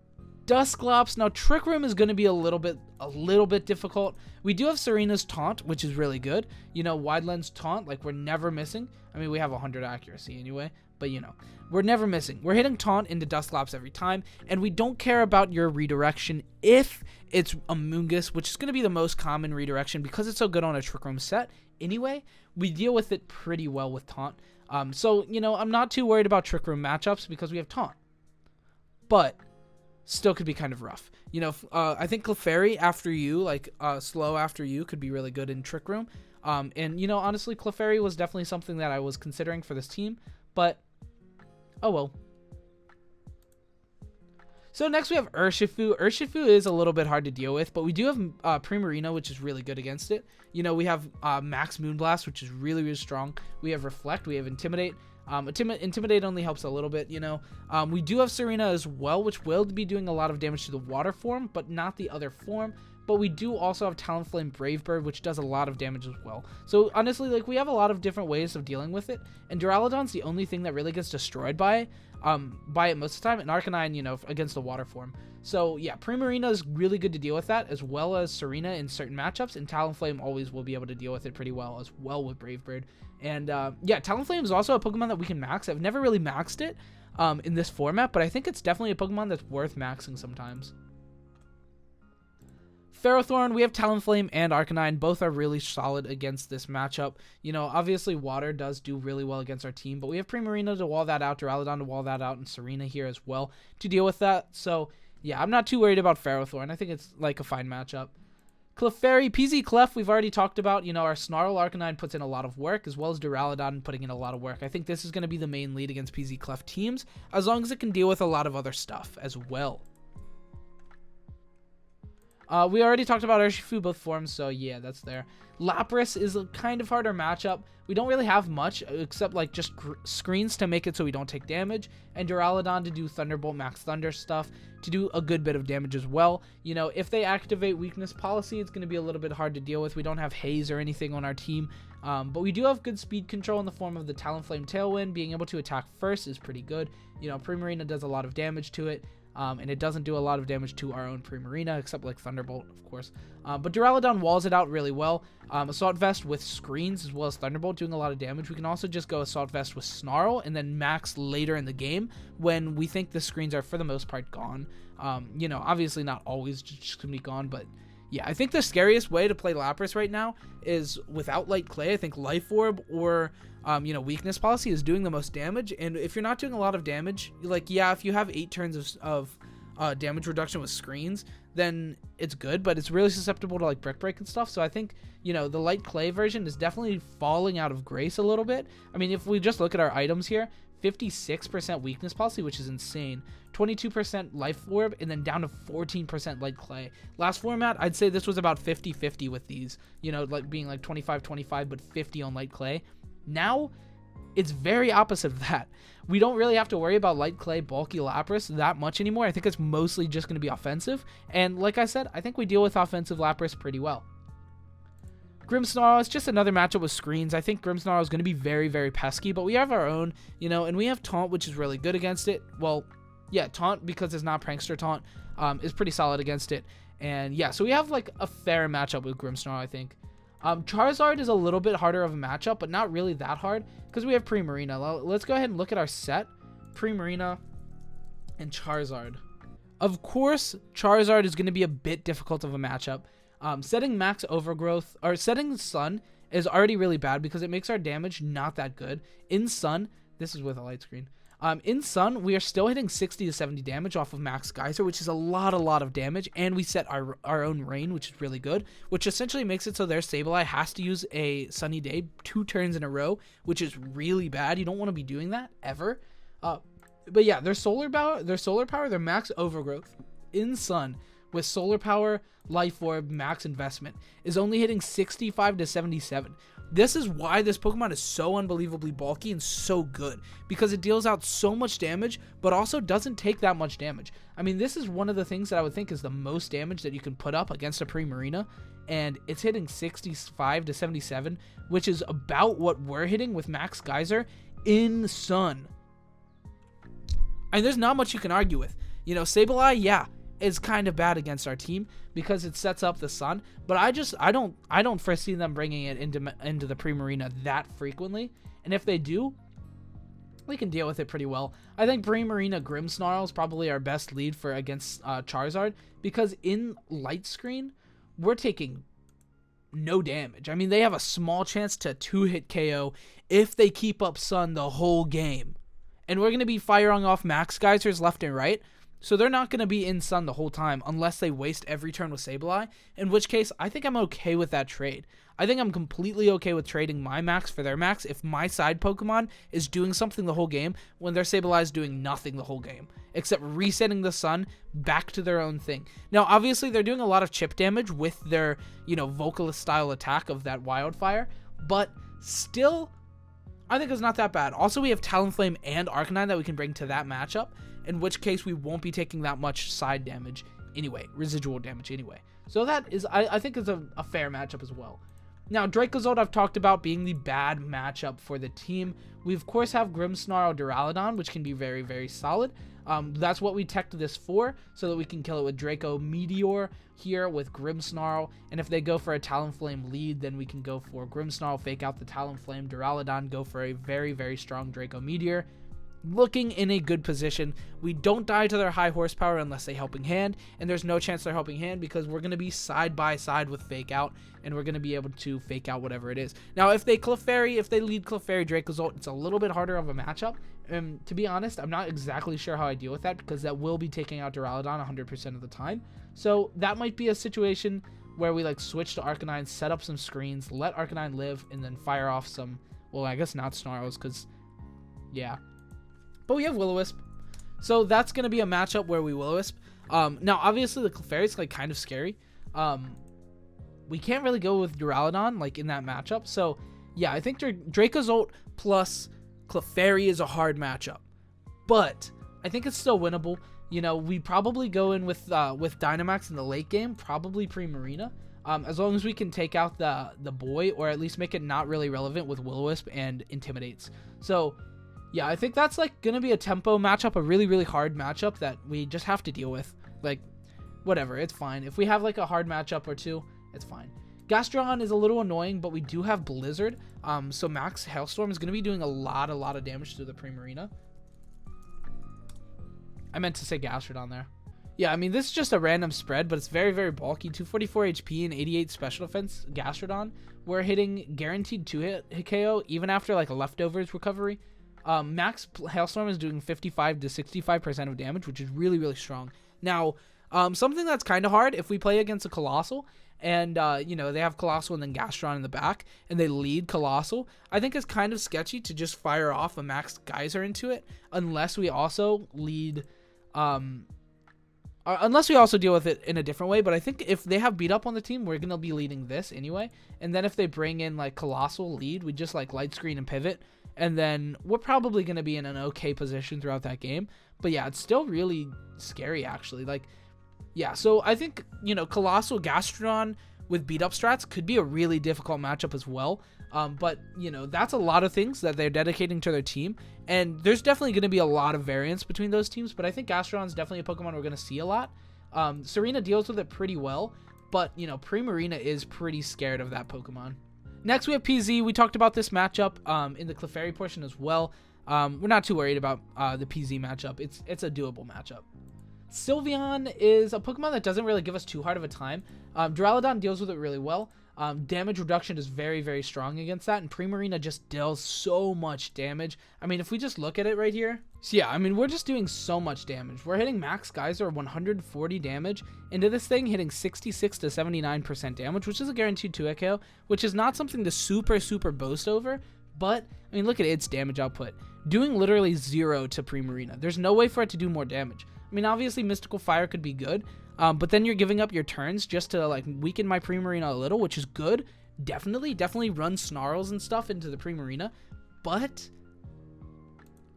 Dusclops. Now, Trick Room is going to be a little bit difficult. We do have Serena's Taunt, which is really good. You know, Wide Lens Taunt, like, we're never missing. I mean, we have 100 accuracy anyway, but, you know, we're never missing. We're hitting Taunt into Dusclops every time, and we don't care about your redirection if it's a Moongus, which is going to be the most common redirection because it's so good on a Trick Room set. Anyway, we deal with it pretty well with Taunt. So, you know, I'm not too worried about Trick Room matchups because we have Taunt. But... still could be kind of rough. You know, I think Clefairy after you, like slow after you, could be really good in Trick Room. And, you know, honestly, Clefairy was definitely something that I was considering for this team. But, oh well. So next we have Urshifu. Urshifu is a little bit hard to deal with, but we do have Primarina, which is really good against it. You know, we have Max Moonblast, which is really, really strong. We have Reflect. We have Intimidate. Intimidate only helps a little bit, you know. We do have Serena as well, which will be doing a lot of damage to the water form, but not the other form. But we do also have Talonflame Brave Bird, which does a lot of damage as well. So honestly, like, we have a lot of different ways of dealing with it. And Duraludon's the only thing that really gets destroyed by it most of the time. And Arcanine, you know, against the water form. So yeah, Primarina is really good to deal with that, as well as Serena in certain matchups. And Talonflame always will be able to deal with it pretty well, as well with Brave Bird. And yeah, Talonflame is also a Pokemon that we can max. I've never really maxed it in this format, but I think it's definitely a Pokemon that's worth maxing sometimes. Ferrothorn, we have Talonflame and Arcanine. Both are really solid against this matchup. You know, obviously Water does do really well against our team, but we have Primarina to wall that out, Duraludon to wall that out, and Serena here as well to deal with that. So yeah, I'm not too worried about Ferrothorn. I think it's like a fine matchup. Clefairy, PZ Clef, we've already talked about. You know, our Snarl Arcanine puts in a lot of work, as well as Duraludon putting in a lot of work. I think this is going to be the main lead against PZ Clef teams, as long as it can deal with a lot of other stuff as well. We already talked about Urshifu, both forms, so yeah, that's there. Lapras is a kind of harder matchup. We don't really have much, except like just screens to make it so we don't take damage, and Duraludon to do Thunderbolt Max Thunder stuff, to do a good bit of damage as well. You know, if they activate Weakness Policy, it's going to be a little bit hard to deal with. We don't have Haze or anything on our team, but we do have good speed control in the form of the Talonflame Tailwind. Being able to attack first is pretty good. You know, Primarina does a lot of damage to it. And it doesn't do a lot of damage to our own Primarina, except like Thunderbolt, of course. But Duraludon walls it out really well. Assault Vest with screens as well as Thunderbolt doing a lot of damage. We can also just go Assault Vest with Snarl and then max later in the game when we think the screens are for the most part gone. You know, obviously not always just gonna be gone, but yeah, I think the scariest way to play Lapras right now is without Light Clay. I think Life Orb or you know, Weakness Policy is doing the most damage. And if you're not doing a lot of damage, like, yeah, if you have 8 turns of damage reduction with screens, then it's good, but it's really susceptible to like Brick Break and stuff. So I think, you know, the Light Clay version is definitely falling out of grace a little bit. I mean, if we just look at our items here, 56% Weakness Policy, which is insane, 22% Life Orb, and then down to 14% Light Clay. Last format, I'd say this was about 50-50 with these, you know, like being like 25-25, but 50 on Light Clay. Now, it's very opposite of that. We don't really have to worry about light clay, bulky Lapras that much anymore. I think it's mostly just going to be offensive. And like I said, I think we deal with offensive Lapras pretty well. Grimmsnarl is just another matchup with screens. I think Grimmsnarl is going to be very, very pesky, but we have our own, you know, and we have Taunt, which is really good against it. Well, yeah, Taunt, because it's not Prankster Taunt, is pretty solid against it. And yeah, so we have like a fair matchup with Grimmsnarl, I think. Charizard is a little bit harder of a matchup, but not really that hard because we have Primarina. Let's go ahead and look at our set. Primarina and Charizard. Of course, Charizard is going to be a bit difficult of a matchup. Setting max overgrowth, or setting Sun is already really bad because it makes our damage not that good. In Sun, this is with a light screen. In Sun, we are still hitting 60 to 70 damage off of Max Geyser, which is a lot of damage, and we set our own Rain, which is really good, which essentially makes it so their Sableye has to use a Sunny Day 2 turns in a row, which is really bad. You don't want to be doing that, ever. But yeah, their solar power, their max overgrowth in Sun with solar power, life orb, max investment is only hitting 65 to 77. This is why this Pokemon is so unbelievably bulky and so good, because it deals out so much damage, but also doesn't take that much damage. I mean, this is one of the things that I would think is the most damage that you can put up against a Primarina, and it's hitting 65 to 77, which is about what we're hitting with Max Geyser in Sun. And there's not much you can argue with. You know, Sableye, yeah, is kind of bad against our team because it sets up the Sun, but I don't foresee them bringing it into the Primarina that frequently, and if they do, we can deal with it pretty well. I think Primarina Grimmsnarl is probably our best lead for against Charizard, because in Light Screen we're taking no damage. I mean, they have a small chance to 2-hit KO if they keep up Sun the whole game, and we're going to be firing off Max Geysers left and right. So they're not going to be in Sun the whole time unless they waste every turn with Sableye, in which case I think I'm okay with that trade. I think I'm completely okay with trading my max for their max if my side Pokemon is doing something the whole game when their Sableye is doing nothing the whole game, except resetting the Sun back to their own thing. Now, obviously, they're doing a lot of chip damage with their, you know, Vocalist style attack of that Wildfire, but still, I think it's not that bad. Also, we have Talonflame and Arcanine that we can bring to that matchup, in which case we won't be taking that much side damage anyway, residual damage anyway. So that is, I think, is a fair matchup as well. Now, Dracozolt I've talked about being the bad matchup for the team. We, of course, have Grimmsnarl Duraludon, which can be very, very solid. That's what we teched this for, so that we can kill it with Draco Meteor here with Grimmsnarl. And if they go for a Talonflame lead, then we can go for Grimmsnarl, fake out the Talonflame, Duraludon, go for a very, very strong Draco Meteor. Looking in a good position. We don't die to their high horsepower unless they helping hand, and there's no chance they're helping hand because we're going to be side by side with fake out, and we're going to be able to fake out whatever it is. Now, if they lead Clefairy Dracozolt, it's a little bit harder of a matchup. To be honest, I'm not exactly sure how I deal with that, because that will be taking out Duraludon 100% of the time. So that might be a situation where we like switch to Arcanine, set up some screens, let Arcanine live, and then fire off some, well, I guess not Snarls, because yeah. But we have Will-O-Wisp, so that's going to be a matchup where we Will-O-Wisp. Now, obviously, the Clefairy's like kind of scary. We can't really go with Duraludon like in that matchup. So, yeah, I think Dracozolt plus Clefairy is a hard matchup. But I think it's still winnable. You know, we probably go in with Dynamax in the late game, probably Primarina. As long as we can take out the boy, or at least make it not really relevant with Will-O-Wisp and Intimidates. So, yeah, I think that's like going to be a tempo matchup, a really, really hard matchup that we just have to deal with. Like, whatever, it's fine. If we have like a hard matchup or two, it's fine. Gastrodon is a little annoying, but we do have Blizzard. So Max Hailstorm is going to be doing a lot of damage to the Primarina. I meant to say Gastrodon there. Yeah, I mean, this is just a random spread, but it's very, very bulky. 244 HP and 88 special defense Gastrodon. We're hitting guaranteed 2-hit KO even after like a leftovers recovery. Max Hailstorm is doing 55 to 65% of damage, which is really, really strong. Now, something that's kind of hard if we play against a Colossal and, you know, they have Colossal and then Gastrodon in the back and they lead Colossal, I think it's kind of sketchy to just fire off a Max Geyser into it unless we also lead, unless we also deal with it in a different way. But I think if they have beat up on the team, we're going to be leading this anyway. And then if they bring in like Colossal lead, we just like light screen and pivot and then we're probably going to be in an okay position throughout that game. But yeah, it's still really scary, actually. Like, yeah, so I think, you know, Colossal Gastrodon with beat up strats could be a really difficult matchup as well. But, you know, that's a lot of things that they're dedicating to their team. And there's definitely going to be a lot of variance between those teams. But I think Gastrodon's definitely a Pokemon we're going to see a lot. Serena deals with it pretty well. But, you know, Primarina is pretty scared of that Pokemon. Next, we have PZ. We talked about this matchup in the Clefairy portion as well. We're not too worried about the PZ matchup. It's a doable matchup. Sylveon is a Pokemon that doesn't really give us too hard of a time. Duraludon deals with it really well. Damage reduction is very, very strong against that, and Primarina just deals so much damage. I mean, if we just look at it right here, so yeah, I mean, we're just doing so much damage. We're hitting max Geyser 140 damage into this thing, hitting 66 to 79% damage, which is a guaranteed 2-hit KO, which is not something to super boast over, but, I mean, look at its damage output. Doing literally 0 to Primarina. There's no way for it to do more damage. I mean, obviously, Mystical Fire could be good, but then you're giving up your turns just to, like, weaken my Primarina a little, which is good. Definitely run Snarls and stuff into the Primarina, but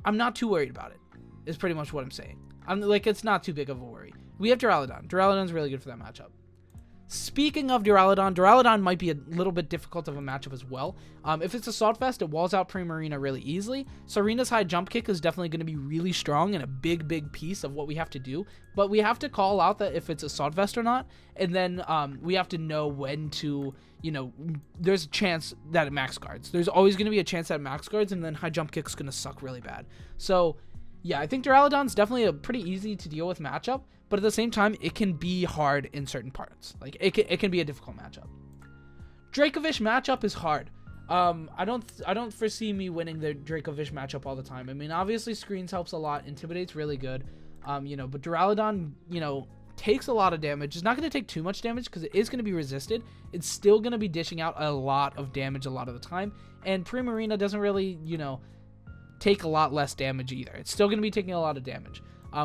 I'm not too worried about it, is pretty much what I'm saying. I'm like, it's not too big of a worry. We have Duraludon. Duraludon's really good for that matchup. Speaking of Duraludon, Duraludon might be a little bit difficult of a matchup as well. If it's Assault Vest, it walls out Primarina really easily. Serena's high jump kick is definitely going to be really strong and a big piece of what we have to do. But we have to call out that if it's Assault Vest or not, and then we have to know when to, you know, there's a chance that it max guards. There's always going to be a chance that it max guards, and then high jump kick's going to suck really bad. So, yeah, I think Duraludon's definitely a pretty easy to deal with matchup. But at the same time, it can be hard in certain parts. Like, it can be a difficult matchup. Dracovish matchup is hard. I don't foresee me winning the Dracovish matchup all the time. I mean, obviously, screens helps a lot. Intimidate's really good. You know, but Duraludon, you know, takes a lot of damage. It's not going to take too much damage because it is going to be resisted. It's still going to be dishing out a lot of damage a lot of the time. And Primarina doesn't really, you know, take a lot less damage either. It's still going to be taking a lot of damage.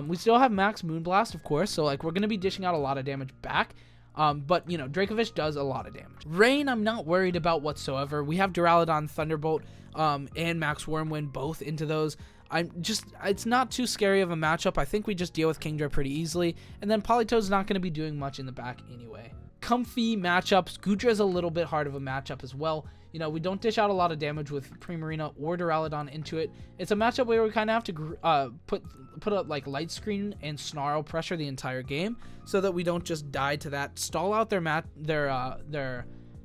We still have max Moonblast, of course, so like we're going to be dishing out a lot of damage back. But, you know, Dracovish does a lot of damage. Rain, I'm not worried about whatsoever. We have Duraludon, Thunderbolt, and Max Wormwind both into those. It's not too scary of a matchup. I think we just deal with Kingdra pretty easily. And then Politoed's not going to be doing much in the back anyway. Comfy matchups. Goodra's a little bit hard of a matchup as well. You know, we don't dish out a lot of damage with Primarina or Duraludon into it. It's a matchup where we kind of have to put up like Light Screen and Snarl pressure the entire game so that we don't just die to that. Stall out their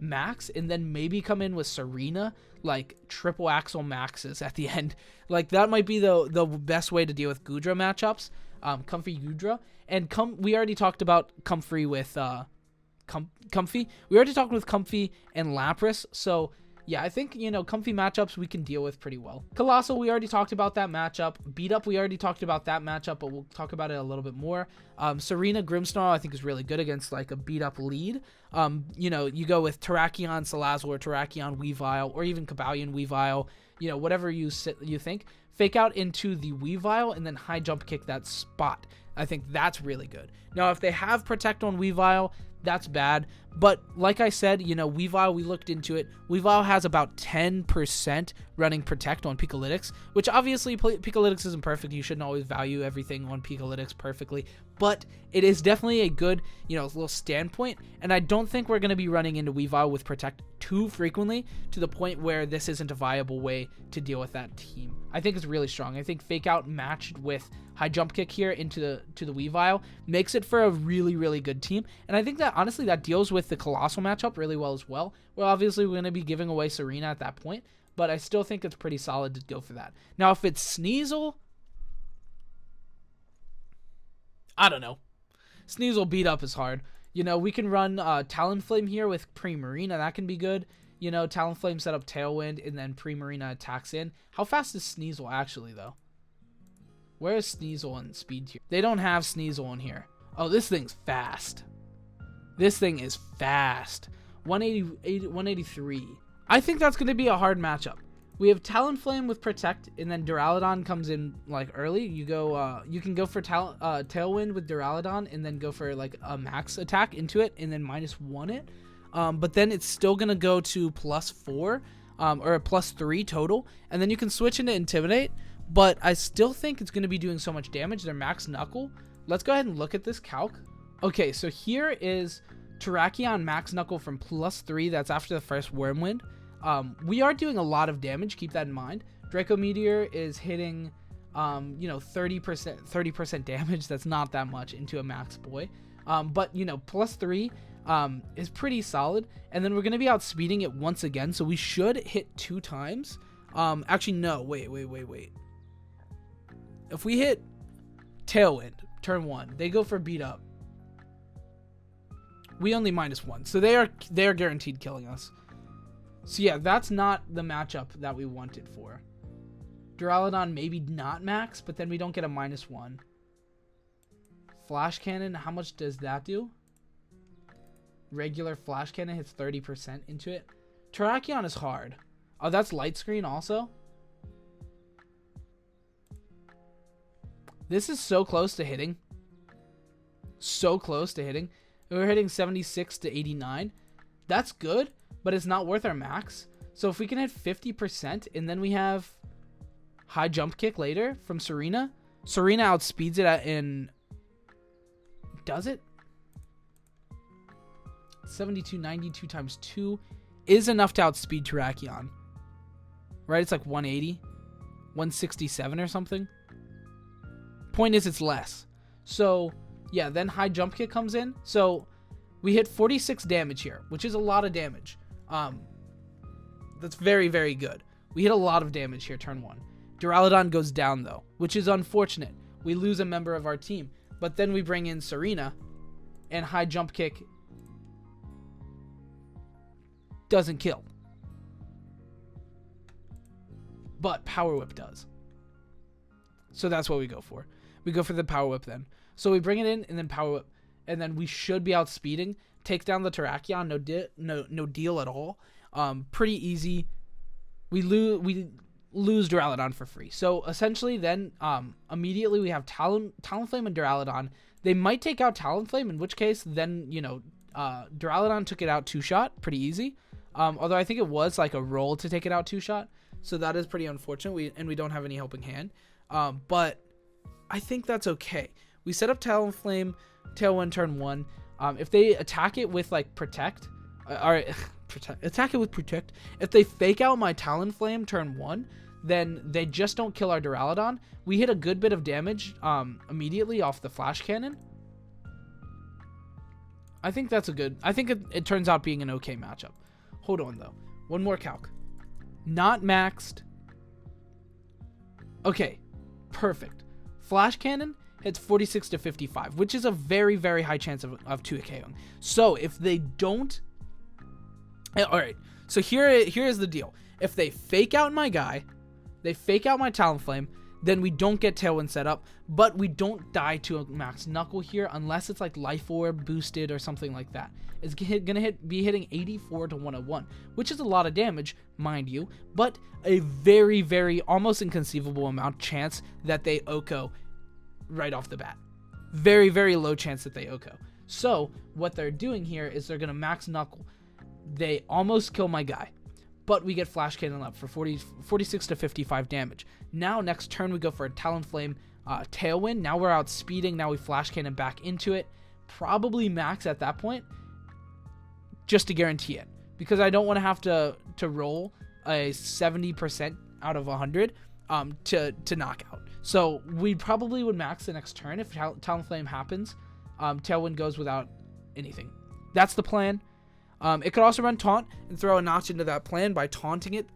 max and then maybe come in with Serena, like triple axle maxes at the end. Like that might be the best way to deal with Goodra matchups. Comfy Goodra. And we already talked about Comfy with Comfy. We already talked with Comfy and Lapras, so yeah, I think, you know, Comfy matchups we can deal with pretty well. Colossal, we already talked about that matchup. Beat Up, we already talked about that matchup, but we'll talk about it a little bit more. Serena Grimmsnarl, I think, is really good against like a beat up lead. You know, you go with Terrakion Salazzle, Terrakion Weavile, or even Cobalion Weavile, you know, whatever you think. Fake out into the Weavile and then high jump kick that spot. I think that's really good. Now, if they have Protect on Weavile, that's bad. But like I said, you know, Weavile, we looked into it. Weavile has about 10% running Protect on Pikalytics, which obviously Pikalytics isn't perfect. You shouldn't always value everything on Pikalytics perfectly, but it is definitely a good, you know, little standpoint. And I don't think we're going to be running into Weavile with Protect too frequently to the point where this isn't a viable way to deal with that team. I think it's really strong. I think Fake Out matched with high jump kick here into the Weavile makes it for a really good team. And I think that honestly that deals with the Colossal matchup really well as well. Well, obviously we're going to be giving away Serena at that point, but I still think it's pretty solid to go for that. Now, if it's Sneasel, I don't know. Sneasel beat up is hard. You know, we can run Talonflame here with Primarina. That can be good. You know, Talonflame set up Tailwind and then Primarina attacks in. How fast is Sneasel actually, though? Where is Sneasel on speed tier? They don't have Sneasel in here. Oh, this thing's fast. This thing is fast. 183. I think that's going to be a hard matchup. We have Talonflame with Protect, and then Duraludon comes in like early. You can go for Tailwind with Duraludon, and then go for like a max attack into it, and then -1 it. But then it's still gonna go to +4 or a +3 total, and then you can switch into Intimidate, but I still think it's going to be doing so much damage. Their max Knuckle. Let's go ahead and look at this calc. Okay, so here is Terrakion max Knuckle from +3. That's after the first Wormwind. We are doing a lot of damage. Keep that in mind. Draco Meteor is hitting, 30% damage. That's not that much into a max boy. But, +3 is pretty solid. And then we're going to be outspeeding it once again. So we should hit 2 times. Actually, no. Wait. If we hit Tailwind, turn 1, they go for beat up. We only -1. So they are guaranteed killing us. So yeah, that's not the matchup that we wanted for. Duraludon maybe not max, but then we don't get a -1. Flash Cannon, how much does that do? Regular Flash Cannon hits 30% into it. Terrakion is hard. Oh, that's Light Screen also? This is so close to hitting. So close to hitting. We're hitting 76 to 89. That's good, but it's not worth our max. So if we can hit 50% and then we have high jump kick later from Serena. Serena outspeeds it in... Does it? 72, 92 times 2 is enough to outspeed Terrakion. Right? It's like 180. 167 or something. Point is, it's less. So, yeah, then high jump kick comes in. So, we hit 46 damage here, which is a lot of damage. That's very, very good. We hit a lot of damage here, turn 1. Duraludon goes down, though, which is unfortunate. We lose a member of our team. But then we bring in Serena, and high jump kick doesn't kill. But Power Whip does. So that's what we go for. We go for the Power Whip then. So we bring it in and then Power Whip. And then we should be outspeeding. Take down the Terrakion. No deal at all. Pretty easy. We lose Duraludon for free. So essentially then immediately we have Talonflame and Duraludon. They might take out Talonflame, in which case then, Duraludon took it out 2-shot. Pretty easy. Although I think it was like a roll to take it out 2-shot. So that is pretty unfortunate. We don't have any helping hand. But I think that's okay. We set up Talonflame, Tailwind turn 1. If they attack it with like Protect, attack it with Protect. If they fake out my Talonflame turn 1, then they just don't kill our Duraludon. We hit a good bit of damage immediately off the Flash Cannon. I think that's a good... I think it turns out being an okay matchup. Hold on, though. One more calc. Not maxed. Okay. Perfect. Flash Cannon hits 46 to 55, which is a very, very high chance of 2KOing. So, if they don't... Alright. So, here is the deal. If they fake out my guy, they fake out my Talonflame, then we don't get Tailwind set up, but we don't die to a max Knuckle here unless it's like Life Orb boosted or something like that. It's gonna be hitting 84 to 101, which is a lot of damage, mind you, but a very, very almost inconceivable amount chance that they OHKO right off the bat. Very, very low chance that they OHKO. So what they're doing here is they're gonna max Knuckle. They almost kill my guy, but we get Flash Cannon up for 46 to 55 damage. Now, next turn, we go for a Talonflame Tailwind. Now we're outspeeding. Now we Flash Cannon back into it. Probably max at that point, just to guarantee it. Because I don't want to have to roll a 70% out of 100 to knock out. So we probably would max the next turn if Talonflame happens. Tailwind goes without anything. That's the plan. It could also run Taunt and throw a notch into that plan by taunting it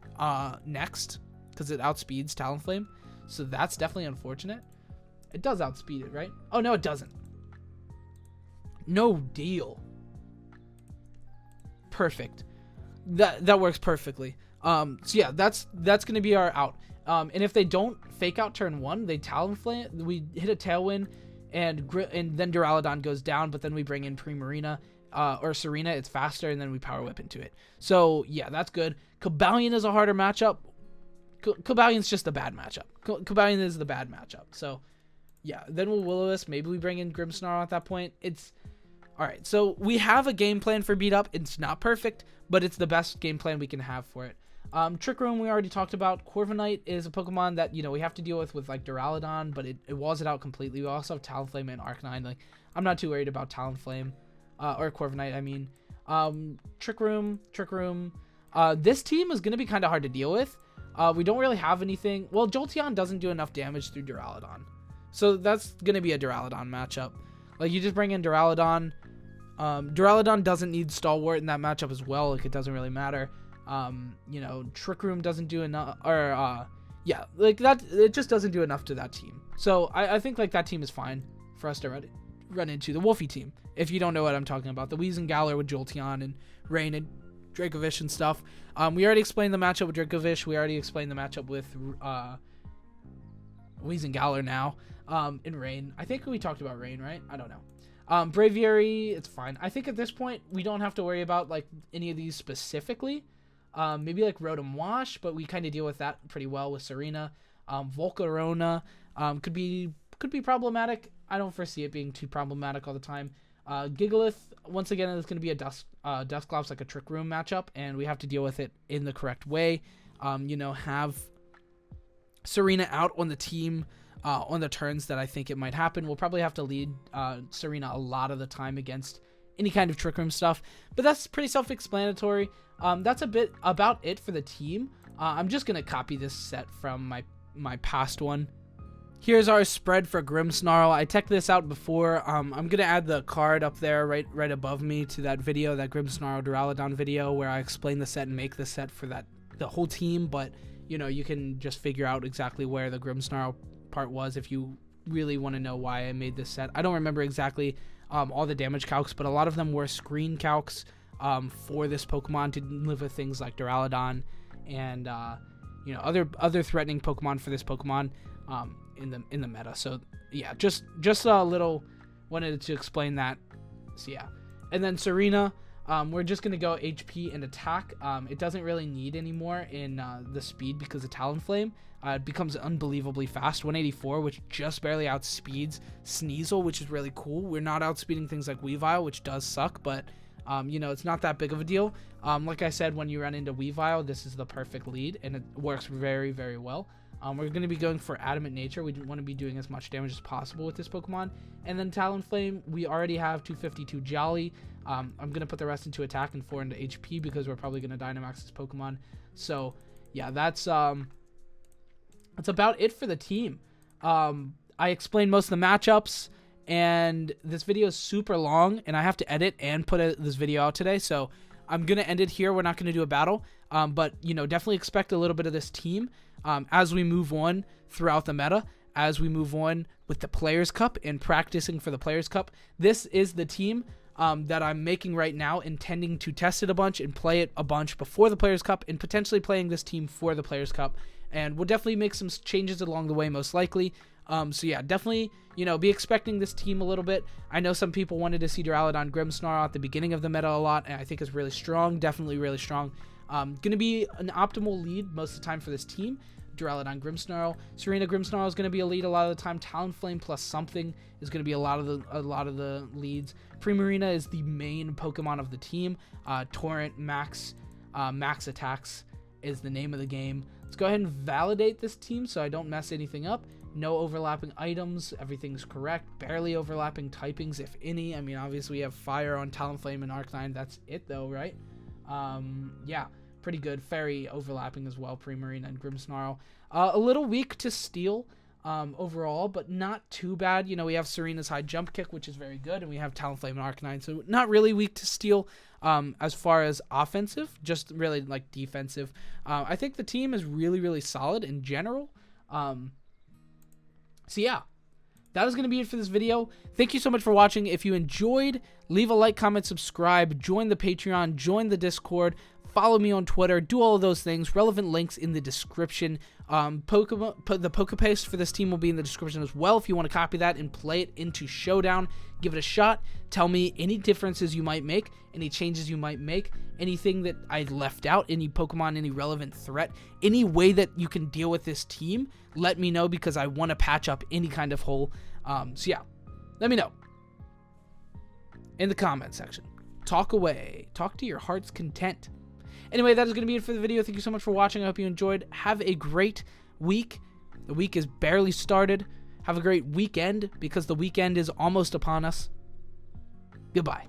next, because it outspeeds Talonflame. So that's definitely unfortunate. It does outspeed it, right? Oh, no, it doesn't. No deal. Perfect. That works perfectly. So yeah, that's going to be our out. And if they don't fake out turn 1, they Talonflame, we hit a Tailwind, and then Duraludon goes down, but then we bring in Primarina. Or Serena, it's faster, and then we Power Whip into it. So, yeah, that's good. Cobalion is a harder matchup. Cobalion's just a bad matchup. Cobalion is the bad matchup. So, yeah, then we'll Will-O-Wisp. Maybe we bring in Grimmsnarl at that point. It's... Alright, so we have a game plan for Beat Up. It's not perfect, but it's the best game plan we can have for it. Trick Room we already talked about. Corviknight is a Pokemon that, you know, we have to deal with like Duraludon, but it walls it out completely. We also have Talonflame and Arcanine. Like, I'm not too worried about Talonflame, or Corviknight, I mean. Trick Room. This team is going to be kind of hard to deal with. We don't really have anything. Well, Jolteon doesn't do enough damage through Duraludon. So that's going to be a Duraludon matchup. Like, you just bring in Duraludon. Duraludon doesn't need Stalwart in that matchup as well. Like, it doesn't really matter. You know, Trick Room doesn't do enough, or, yeah, like that, it just doesn't do enough to that team. So I think like that team is fine for us to run into. The Wolfie team, if you don't know what I'm talking about, the Weezingale with Jolteon and Rain and Dracovish and stuff. We already explained the matchup with Dracovish. We already explained the matchup with, Weezingale now, in Rain. I think we talked about Rain, right? I don't know. Braviary, it's fine. I think at this point, we don't have to worry about like any of these specifically. Maybe like Rotom Wash, but we kind of deal with that pretty well with Serena. Volcarona could be problematic. I don't foresee it being too problematic all the time. Gigalith, once again, is going to be a Dusclops, like a Trick Room matchup, and we have to deal with it in the correct way. You know, have Serena out on the team on the turns that I think it might happen. We'll probably have to lead Serena a lot of the time against any kind of Trick Room stuff, but that's pretty self-explanatory. That's a bit about it for the team. I'm just going to copy this set from my past one. Here's our spread for Grimmsnarl. I checked this out before. I'm going to add the card up there right above me to that video, that Grimmsnarl Duraludon video, where I explain the set and make the set for the whole team. But, you know, you can just figure out exactly where the Grimmsnarl part was if you really want to know why I made this set. I don't remember exactly all the damage calcs, but a lot of them were screen calcs for this Pokemon to live with things like Duraludon and you know, other threatening Pokemon for this Pokemon in the meta. So yeah, just a little wanted to explain that. So yeah, and then Serena, we're just gonna go HP and attack. It doesn't really need anymore in the speed because of Talonflame. It becomes unbelievably fast, 184, which just barely outspeeds Sneasel, which is really cool. We're not outspeeding things like Weavile, which does suck, but you know, it's not that big of a deal. Like I said, when you run into Weavile, this is the perfect lead, and it works very, very well. We're going to be going for Adamant Nature. We want to be doing as much damage as possible with this Pokemon. And then Talonflame, we already have 252 Jolly. I'm going to put the rest into attack and 4 into HP because we're probably going to Dynamax this Pokemon. So, yeah, that's about it for the team. I explained most of the matchups, and this video is super long, and I have to edit and put this video out today. So, I'm going to end it here. We're not going to do a battle, but, you know, definitely expect a little bit of this team. As we move on throughout the meta, as we move on with the Players' Cup and practicing for the Players' Cup. This is the team that I'm making right now, intending to test it a bunch and play it a bunch before the Players' Cup, and potentially playing this team for the Players' Cup. And we'll definitely make some changes along the way, most likely. So yeah, definitely, you know, be expecting this team a little bit. I know some people wanted to see Duraludon Grimmsnarl at the beginning of the meta a lot, and I think it's really strong, definitely really strong. Going to be an optimal lead most of the time for this team. Duraludon Grimmsnarl. Serena Grimmsnarl is going to be a lead a lot of the time. Talonflame plus something is going to be a lot of the leads. Primarina is the main Pokemon of the team. Torrent Max Attacks is the name of the game. Let's go ahead and validate this team so I don't mess anything up. No overlapping items. Everything's correct. Barely overlapping typings, if any. I mean, obviously we have Fire on Talonflame and Arcanine. That's it, though, right? Yeah. Pretty good. Fairy overlapping as well, Primarina and Grimmsnarl. A little weak to Steel overall, but not too bad. You know, we have Serena's high jump kick, which is very good, and we have Talonflame and Arcanine, so not really weak to Steel as far as offensive, just really like defensive. I think the team is really, really solid in general. So yeah, that is going to be it for this video. Thank you so much for watching. If you enjoyed, leave a like, comment, subscribe, join the Patreon, join the Discord, follow me on Twitter, do all of those things. Relevant links in the description. The Pokepaste for this team will be in the description as well if you want to copy that and play it into Showdown. Give it a shot. Tell me any differences you might make, any changes you might make, anything that I left out, any Pokemon, any relevant threat, any way that you can deal with this team. Let me know because I want to patch up any kind of hole. So yeah, let me know in the comment section. Talk away. Talk to your heart's content. Anyway, that is going to be it for the video. Thank you so much for watching. I hope you enjoyed. Have a great week. The week is barely started. Have a great weekend because the weekend is almost upon us. Goodbye.